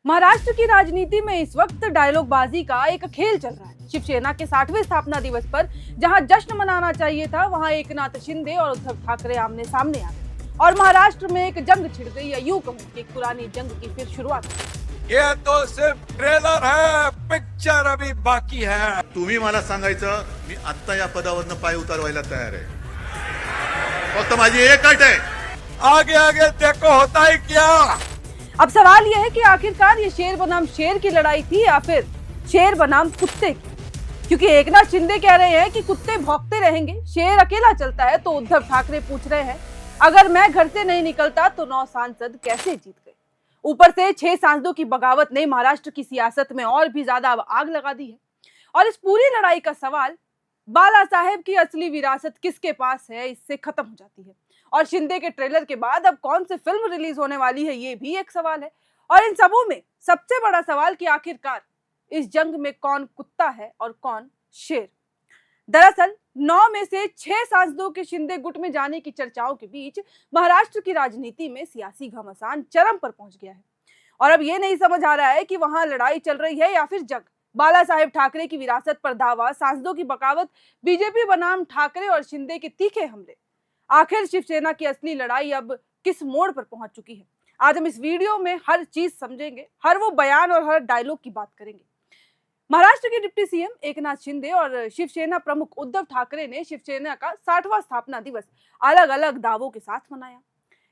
महाराष्ट्र की राजनीति में इस वक्त डायलॉगबाजी का एक खेल चल रहा है। शिवसेना के 60वें स्थापना दिवस पर जहां जश्न मनाना चाहिए था, वहां एकनाथ शिंदे और उद्धव ठाकरे आमने सामने आ गए और महाराष्ट्र में एक जंग छिड़ गई, या यूं कहूं कि एक पुरानी जंग की फिर शुरुआत हुई। ये तो सिर्फ ट्रेलर है, पिक्चर अभी बाकी है। तुम्ही मला सांगायचं, मी आत्ता या पदावरनं पाय उतारवायला तयार आहे। फक्त माझी एक अट आहे, आगे आगे देखो होता है क्या। अब सवाल यह है कि आखिरकार ये शेर बनाम शेर की लड़ाई थी या फिर शेर बनाम कुत्ते की, क्योंकि एकनाथ शिंदे कह रहे हैं कि कुत्ते भौंकते रहेंगे, शेर अकेला चलता है, तो उद्धव ठाकरे पूछ रहे हैं अगर मैं घर से नहीं निकलता तो 9 सांसद कैसे जीत गए। ऊपर से 6 सांसदों की बगावत ने महाराष्ट्र की सियासत में और भी ज्यादा आग लगा दी है। और इस पूरी लड़ाई का सवाल बाला साहेब की असली विरासत किसके पास है, इससे खत्म हो जाती है। और शिंदे के ट्रेलर के बाद अब कौन सी फिल्म रिलीज होने वाली है, ये भी एक सवाल है। और इन सबों में सबसे बड़ा सवाल कि आखिरकार इस जंग में कौन कुत्ता है और कौन शेर। दरअसल 9 में से 6 सांसदों के शिंदे गुट में जाने की चर्चाओं के बीच महाराष्ट्र की राजनीति में सियासी घमासान चरम पर पहुंच गया है। और अब ये नहीं समझ आ रहा है कि वहां लड़ाई चल रही है या फिर जंग। बाला साहेब ठाकरे की विरासत पर दावा, सांसदों की बगावत, बीजेपी बनाम ठाकरे और शिंदे के तीखे हमले। आखिर शिवसेना की असली लड़ाई अब किस मोड़ पर पहुंच चुकी है। आज हम इस वीडियो में हर चीज समझेंगे, हर वो बयान और हर डायलॉग की बात करेंगे। महाराष्ट्र के डिप्टी सीएम एकनाथ शिंदे और शिवसेना प्रमुख उद्धव ठाकरे ने शिवसेना का 60वां स्थापना दिवस अलग अलग दावों के साथ मनाया।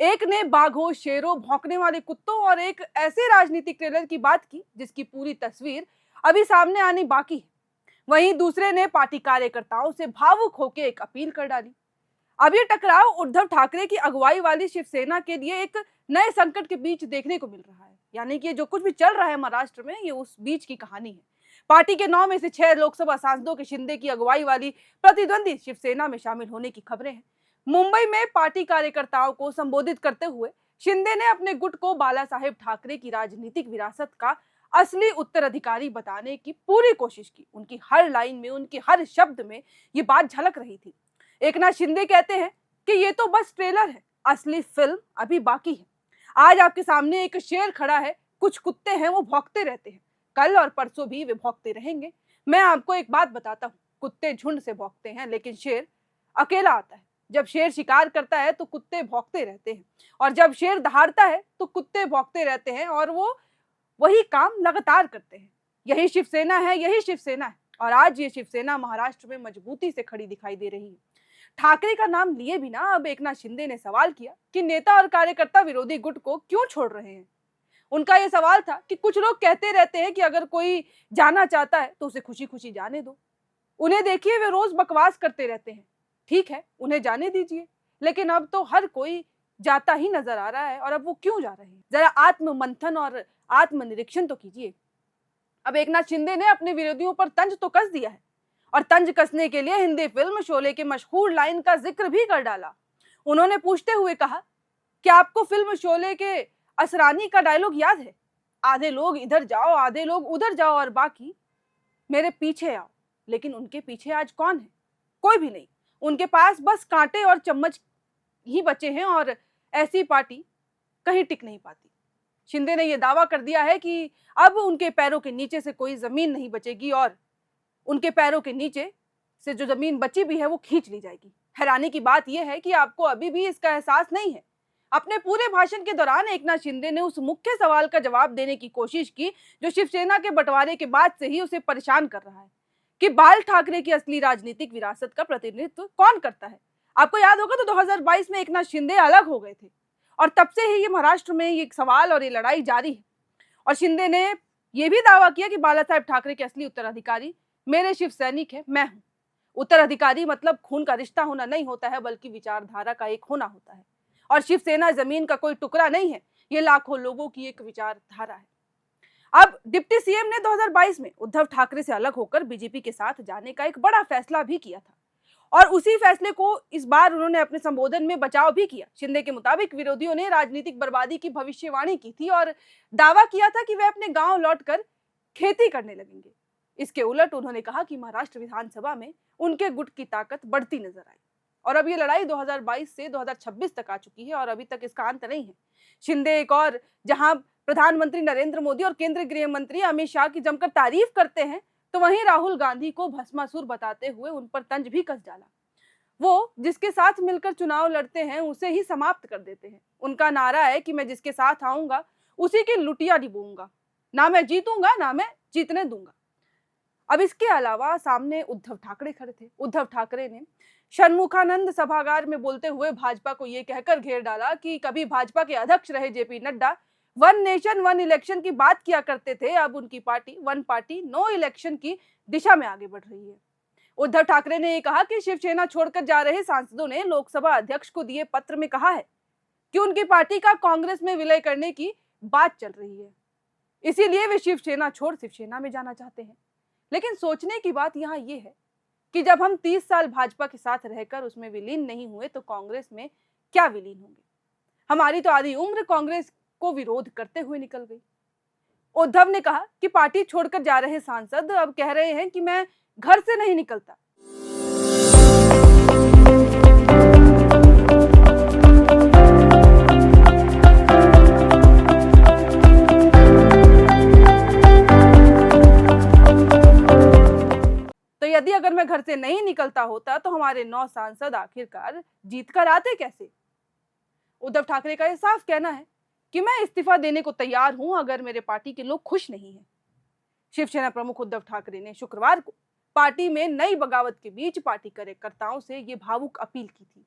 एक ने बाघों, शेरों, भौंकने वाले कुत्तों और एक ऐसे राजनीतिक ट्रेलर की बात की जिसकी पूरी तस्वीर अभी सामने आनी बाकी है। वहीं दूसरे ने पार्टी कार्यकर्ताओं से भावुक होकर एक अपील कर डाली। अब ये टकराव उद्धव ठाकरे की अगुवाई वाली शिवसेना के लिए एक नए संकट के बीच देखने को मिल रहा है। यानी कि जो कुछ भी चल रहा है महाराष्ट्र में, ये उस बीच की कहानी है। पार्टी के 9 में से 6 लोकसभा सांसदों के शिंदे की अगुवाई वाली प्रतिद्वंदी शिवसेना में शामिल होने की खबरें हैं। मुंबई में पार्टी कार्यकर्ताओं को संबोधित करते हुए शिंदे ने अपने गुट को बाला साहेब ठाकरे की राजनीतिक विरासत का असली उत्तराधिकारी बताने की पूरी कोशिश की। उनकी हर लाइन में, उनके हर शब्द में ये बात झलक रही थी। एकनाथ शिंदे कहते हैं कि ये तो बस ट्रेलर है, असली फिल्म अभी बाकी है। आज आपके सामने एक शेर खड़ा है, कुछ कुत्ते हैं वो भौंकते रहते हैं, कल और परसों भी वे भौंकते रहेंगे। मैं आपको एक बात बताता हूँ, कुत्ते झुंड से भौंकते हैं लेकिन शेर अकेला आता है। जब शेर शिकार करता है तो कुत्ते भौंकते रहते हैं, और जब शेर दहाड़ता है तो कुत्ते भौंकते रहते हैं, और वो वही काम लगातार करते हैं। यही शिवसेना है, यही शिवसेना है। और आज ये शिवसेना महाराष्ट्र में मजबूती से खड़ी दिखाई दे रही है। ठाकरे का नाम लिए बिना अब एकनाथ शिंदे ने सवाल किया कि नेता और कार्यकर्ता विरोधी गुट को क्यों छोड़ रहे हैं। उनका यह सवाल था कि कुछ लोग कहते रहते हैं कि अगर कोई जाना चाहता है तो उसे खुशी खुशी जाने दो। उन्हें देखिए, वे रोज बकवास करते रहते हैं। ठीक है, उन्हें जाने दीजिए, लेकिन अब तो हर कोई जाता ही नजर आ रहा है। और अब वो क्यों जा रहे हैं, जरा आत्म मंथन और आत्मनिरीक्षण तो कीजिए। अब एकनाथ शिंदे ने अपने विरोधियों पर तंज तो कस दिया है, और तंज कसने के लिए हिंदी फिल्म शोले के मशहूर लाइन का जिक्र भी कर डाला। उन्होंने पूछते हुए कहा कि आपको फिल्म शोले के असरानी का डायलॉग याद है, आधे लोग इधर जाओ, आधे लोग उधर जाओ और बाकी मेरे पीछे आओ। लेकिन उनके पीछे आज कौन है? कोई भी नहीं। उनके पास बस कांटे और चम्मच ही बचे हैं, और ऐसी पार्टी कहीं टिक नहीं पाती। शिंदे ने यह दावा कर दिया है कि अब उनके पैरों के नीचे से कोई जमीन नहीं बचेगी, और उनके पैरों के नीचे से जो जमीन बची भी है वो खींच ली जाएगी। हैरानी की बात यह है कि आपको अभी भी इसका एहसास नहीं है। अपने पूरे भाषण के दौरान एकनाथ शिंदे ने उस मुख्य सवाल का जवाब देने की कोशिश की जो शिवसेना के बंटवारे के बाद से ही उसे परेशान कर रहा है, कि बाल ठाकरे की असली राजनीतिक विरासत का प्रतिनिधित्व कौन करता है। आपको याद होगा तो 2022 में एकनाथ शिंदे अलग हो गए थे, और तब से ही ये महाराष्ट्र में ये सवाल और ये लड़ाई जारी है। और शिंदे ने यह भी दावा किया कि बाला साहेब ठाकरे के असली उत्तराधिकारी मेरे शिव सैनिक है, मैं हूं। उत्तराधिकारी मतलब खून का रिश्ता होना नहीं होता है, बल्कि विचारधारा का एक होना होता है। और शिवसेना जमीन का कोई टुकड़ा नहीं है, ये लाखों लोगों की एक विचारधारा है। अब डिप्टी सीएम ने 2022 में उद्धव ठाकरे से अलग होकर बीजेपी के साथ जाने का एक बड़ा फैसला भी किया था, और उसी फैसले को इस बार उन्होंने अपने संबोधन में बचाव भी किया। शिंदे के मुताबिक विरोधियों ने राजनीतिक बर्बादी की भविष्यवाणी की थी और दावा किया था कि वे अपने गांव लौटकर खेती करने लगेंगे। इसके उलट उन्होंने कहा कि महाराष्ट्र विधानसभा में उनके गुट की ताकत बढ़ती नजर आई। और अब ये लड़ाई 2022 से 2026 तक आ चुकी है और अभी तक इसका अंत नहीं है। शिंदे एक और जहां प्रधानमंत्री नरेंद्र मोदी और केंद्रीय गृह मंत्री अमित शाह की जमकर तारीफ करते हैं, तो वहीं राहुल गांधी को भस्मासुर बताते हुए उन पर तंज भी कस डाला। वो जिसके साथ मिलकर चुनाव लड़ते हैं उसे ही समाप्त कर देते हैं। उनका नारा है कि मैं जिसके साथ आऊंगा उसी की लुटिया डिबूंगा, ना मैं जीतूंगा ना मैं जीतने दूंगा। अब इसके अलावा सामने उद्धव ठाकरे खड़े थे। उद्धव ठाकरे ने षणमुखानंद सभागार में बोलते हुए भाजपा को यह कहकर घेर डाला कि कभी भाजपा के अध्यक्ष रहे JP Nadda one nation one election की बात किया करते थे, अब उनकी party one party no election की दिशा में आगे बढ़ रही है। उद्धव ठाकरे ने यह कहा कि शिवसेना छोड़कर जा रहे सांसदों ने लोकसभा अध्यक्ष को दिए पत्र में कहा है कि उनकी पार्टी का कांग्रेस में विलय करने की बात चल रही है, इसीलिए वे शिवसेना छोड़ शिवसेना में जाना चाहते हैं। लेकिन सोचने की बात यहाँ ये है कि जब हम 30 साल भाजपा के साथ रहकर उसमें विलीन नहीं हुए तो कांग्रेस में क्या विलीन होंगे। हमारी तो आधी उम्र कांग्रेस को विरोध करते हुए निकल गई। उद्धव ने कहा कि पार्टी छोड़कर जा रहे सांसद अब कह रहे हैं कि मैं घर से नहीं निकलता। तो यदि अगर मैं घर से नहीं निकलता होता तो हमारे 9 सांसद आखिरकार जीत कर आते कैसे। उद्धव ठाकरे का यह साफ कहना है कि मैं इस्तीफा देने को तैयार हूं अगर मेरे पार्टी के लोग खुश नहीं हैं। शिवसेना प्रमुख उद्धव ठाकरे ने शुक्रवार को पार्टी में नई बगावत के बीच पार्टी कार्यकर्ताओं से ये भावुक अपील की थी।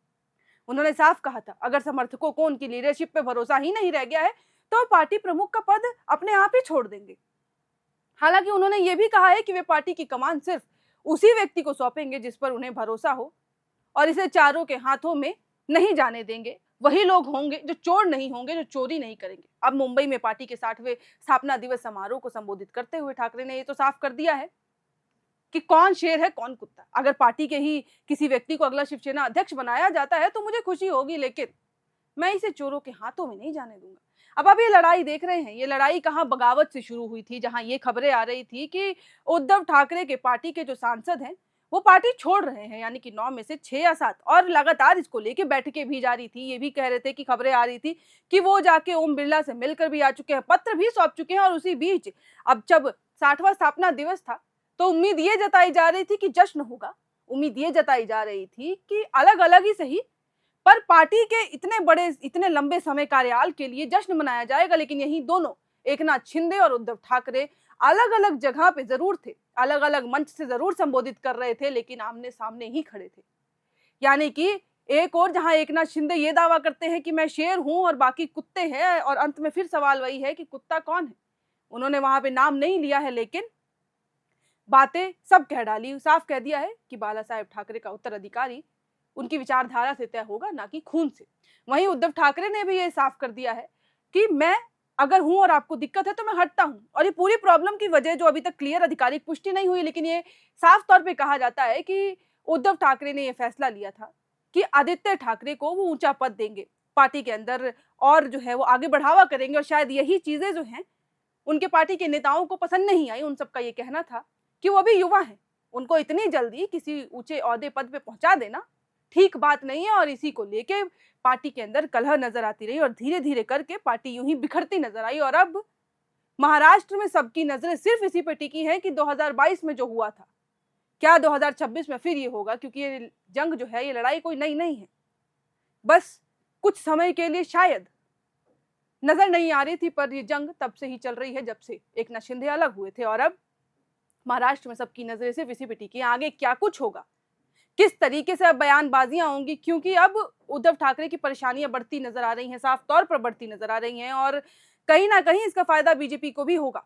उन्होंने साफ कहा था अगर समर्थकों को उनकी लीडरशिप पे भरोसा ही नहीं रह गया है तो पार्टी प्रमुख का पद अपने आप ही छोड़ देंगे। हालांकि उन्होंने ये भी कहा है कि वे पार्टी की कमान सिर्फ उसी व्यक्ति को सौंपेंगे जिस पर उन्हें भरोसा हो और इसे चारों के हाथों में नहीं जाने देंगे। वही लोग होंगे जो चोर नहीं होंगे, जो चोरी नहीं करेंगे। अब मुंबई में पार्टी के 60वें स्थापना दिवस समारोह को संबोधित करते हुए ठाकरे ने ये तो साफ कर दिया है कि कौन शेर है कौन कुत्ता। अगर पार्टी के ही किसी व्यक्ति को अगला शिवसेना अध्यक्ष बनाया जाता है तो मुझे खुशी होगी, लेकिन मैं इसे चोरों के हाथों में नहीं जाने दूंगा। अब ये लड़ाई देख रहे हैं, ये लड़ाई कहां बगावत से शुरू हुई थी, जहां ये खबरें आ रही थी कि उद्धव ठाकरे के पार्टी के जो सांसद हैं वो पार्टी छोड़ रहे हैं, यानी कि 9 में से 6 या 7, और लगातार इसको लेके बैठकें भी जारी थी। ये भी कह रहे थे कि खबरें आ रही थी कि वो जाके ओम बिरला से मिलकर भी आ चुके हैं, पत्र भी सौंप चुके हैं। और उसी बीच अब जब 60वां स्थापना दिवस था तो उम्मीद ये जताई जा रही थी कि जश्न होगा। उम्मीद ये जताई जा रही थी कि अलग अलग ही सही पर पार्टी के इतने बड़े इतने लंबे समय कार्यकाल के लिए जश्न मनाया जाएगा। लेकिन यही दोनों एकनाथ शिंदे और उद्धव ठाकरे अलग अलग जगह पे जरूर थे, अलग अलग मंच से जरूर संबोधित कर रहे थे, लेकिन आमने सामने ही खड़े थे। यानी कि एक और जहां एकनाथ शिंदे ये दावा करते हैं कि मैं शेर हूं और बाकी कुत्ते हैं, और अंत में फिर सवाल वही है कि कुत्ता कौन है। उन्होंने वहां पे नाम नहीं लिया है, लेकिन बातें सब कह डाली। साफ कह दिया है कि बाला साहेब ठाकरे का उत्तराधिकारी उनकी विचारधारा से तय होगा, ना कि खून से। वहीं उद्धव ठाकरे ने भी ये साफ कर दिया है कि मैं अगर हूं और आपको दिक्कत है तो मैं हटता हूं। और ये पूरी प्रॉब्लम की वजह जो अभी तक क्लियर आधिकारिक पुष्टि नहीं हुई, लेकिन ये साफ तौर पे कहा जाता है कि उद्धव ठाकरे ने ये फैसला लिया था कि आदित्य ठाकरे को वो ऊंचा पद देंगे पार्टी के अंदर, और जो है वो आगे बढ़ावा करेंगे। और शायद यही चीजें जो हैं उनके पार्टी के नेताओं को पसंद नहीं आई। उन सबका ये कहना था कि वो अभी युवा हैं, उनको इतनी जल्दी किसी ऊंचे ओहदे पद पे पहुंचा देना ठीक बात नहीं है। और इसी को लेके पार्टी के अंदर कलह नजर आती रही और धीरे धीरे करके पार्टी यूं ही बिखरती नजर आई। और अब महाराष्ट्र में सबकी नजरें सिर्फ इसी पे टिकी हैं कि 2022 में जो हुआ था क्या 2026 में फिर ये होगा, क्योंकि ये जंग जो है, ये लड़ाई कोई नई नहीं है। बस कुछ समय के लिए शायद नजर नहीं आ रही थी, पर ये जंग तब से ही चल रही है जब से एकनाथ शिंदे अलग हुए थे। और अब महाराष्ट्र में सबकी नजरें सिर्फ इसी पे टिकी हैं। आगे क्या कुछ होगा, किस तरीके से अब बयानबाजियां होंगी, क्योंकि अब उद्धव ठाकरे की परेशानियां बढ़ती नजर आ रही हैं, साफ तौर पर बढ़ती नजर आ रही हैं। और कहीं ना कहीं इसका फायदा बीजेपी को भी होगा,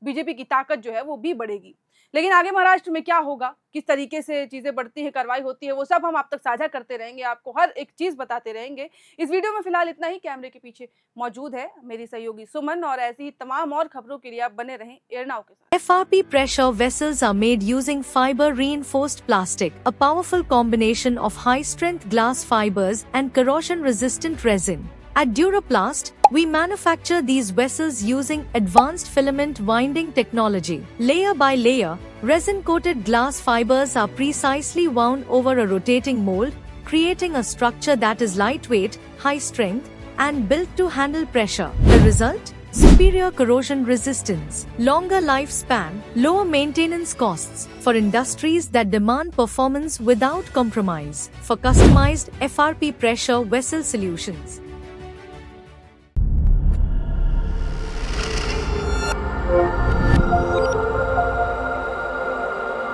बीजेपी की ताकत जो है वो भी बढ़ेगी। लेकिन आगे महाराष्ट्र में क्या होगा, किस तरीके से चीजें बढ़ती है, कार्रवाई होती है, वो सब हम आप तक साझा करते रहेंगे, आपको हर एक चीज बताते रहेंगे। इस वीडियो में फिलहाल इतना ही। कैमरे के पीछे मौजूद है मेरी सहयोगी सुमन, और ऐसी ही तमाम और खबरों के लिए आप बने रहें एयरनाउ के साथ। FRP pressure vessels are made using fiber reinforced plastic, a powerful combination of high strength glass fibers and corrosion resistant resin. At Duraplast, we manufacture these vessels using advanced filament winding technology. Layer by layer, resin-coated glass fibers are precisely wound over a rotating mold, creating a structure that is lightweight, high strength, and built to handle pressure. The result? Superior corrosion resistance, longer lifespan, lower maintenance costs for industries that demand performance without compromise. For customized FRP pressure vessel solutions,